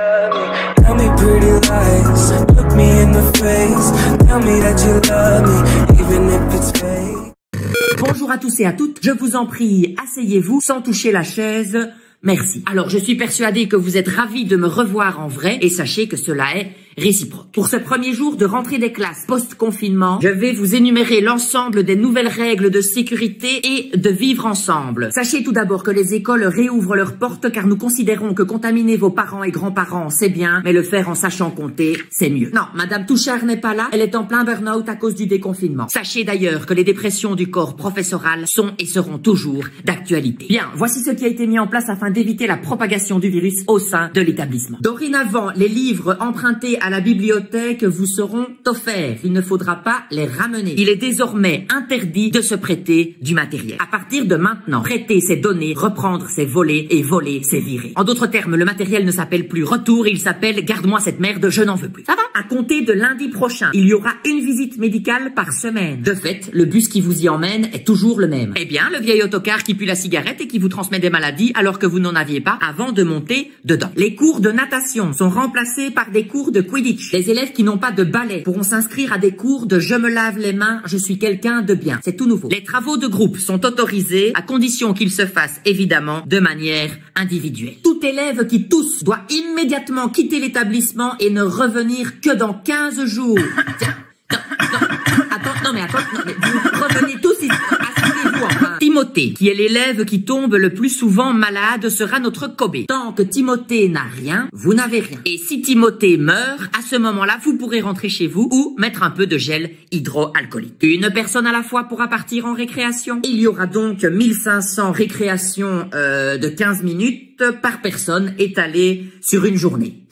love me. Tell me pretty lies, look me in the face. Tell me that you love me, even if it's fake. Bonjour à tous et à toutes, je vous en prie, asseyez-vous sans toucher la chaise. Merci. Alors, je suis persuadée que vous êtes ravis de me revoir en vrai et sachez que cela est réciproque. Pour ce premier jour de rentrée des classes post-confinement, je vais vous énumérer l'ensemble des nouvelles règles de sécurité et de vivre ensemble. Sachez tout d'abord que les écoles réouvrent leurs portes car nous considérons que contaminer vos parents et grands-parents, c'est bien, mais le faire en sachant compter, c'est mieux. Non, Madame Touchard n'est pas là, elle est en plein burn-out à cause du déconfinement. Sachez d'ailleurs que les dépressions du corps professoral sont et seront toujours d'actualité. Bien, voici ce qui a été mis en place afin d'éviter la propagation du virus au sein de l'établissement. Dorénavant, les livres empruntés à la bibliothèque vous seront offerts. Il ne faudra pas les ramener. Il est désormais interdit de se prêter du matériel. À partir de maintenant, prêter c'est donner, reprendre c'est voler et voler c'est virer. En d'autres termes, le matériel ne s'appelle plus retour, il s'appelle garde-moi cette merde, je n'en veux plus. Ça va? À compter de lundi prochain, il y aura une visite médicale par semaine. De fait, le bus qui vous y emmène est toujours le même. Eh bien, le vieil autocar qui pue la cigarette et qui vous transmet des maladies alors que vous n'en aviez pas avant de monter dedans. Les cours de natation sont remplacés par des cours de Quidditch. Les élèves qui n'ont pas de balai pourront s'inscrire à des cours de je me lave les mains, je suis quelqu'un de bien. C'est tout nouveau. Les travaux de groupe sont autorisés à condition qu'ils se fassent évidemment de manière individuelle. Tout élève qui tousse doit immédiatement quitter l'établissement et ne revenir que dans 15 jours. Tiens, non mais vous revenez tous ici. Asseyez-vous enfin. Timothée, qui est l'élève qui tombe le plus souvent malade, sera notre Kobe. Tant que Timothée n'a rien, vous n'avez rien. Et si Timothée meurt, à ce moment-là, vous pourrez rentrer chez vous ou mettre un peu de gel hydroalcoolique. Une personne à la fois pourra partir en récréation. Il y aura donc 1500 récréations de 15 minutes par personne étalées sur une journée.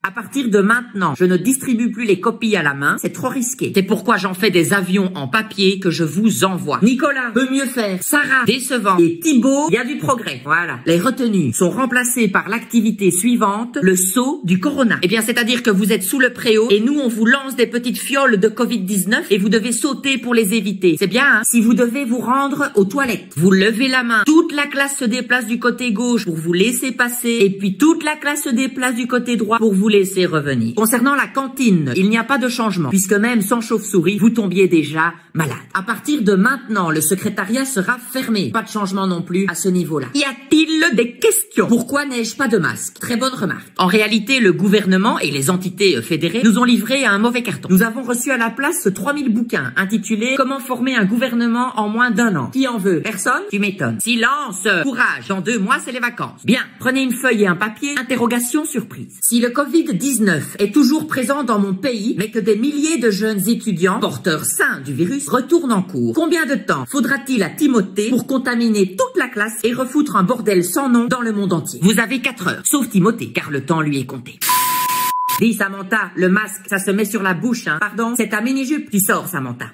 À partir de maintenant, je ne distribue plus les copies à la main, c'est trop risqué. C'est pourquoi j'en fais des avions en papier que je vous envoie. Nicolas peut mieux faire, Sarah décevant et Thibaut, il y a du progrès. Voilà. Les retenues sont remplacées par l'activité suivante, le saut du corona. Eh bien, c'est-à-dire que vous êtes sous le préau et nous, on vous lance des petites fioles de Covid-19 et vous devez sauter pour les éviter. C'est bien, hein? Si vous devez vous rendre aux toilettes, vous levez la main, toute la classe se déplace du côté gauche pour vous laisser passer et puis toute la classe se déplace du côté droit pour vous laisser revenir. Concernant la cantine, il n'y a pas de changement, puisque même sans chauve-souris, vous tombiez déjà malade. À partir de maintenant, le secrétariat sera fermé. Pas de changement non plus à ce niveau-là. Y a-t-il des questions? Pourquoi n'ai-je pas de masque? Très bonne remarque. En réalité, le gouvernement et les entités fédérées nous ont livré un mauvais carton. Nous avons reçu à la place 3000 bouquins intitulés « Comment former un gouvernement en moins d'1 an ». Qui en veut? Personne? Tu m'étonnes. Silence! Courage! Dans 2 mois, c'est les vacances. Bien, prenez une feuille et un papier. Interrogation surprise. Si le Covid-19 est toujours présent dans mon pays, mais que des milliers de jeunes étudiants, porteurs sains du virus, retournent en cours, combien de temps faudra-t-il à Timothée pour contaminer toute la classe et refoutre un bordel sans nom dans le monde entier? Vous avez 4 heures, sauf Timothée, car le temps lui est compté. Dis Samantha, le masque, ça se met sur la bouche, hein. Pardon, c'est ta mini-jupe. Tu sors, Samantha.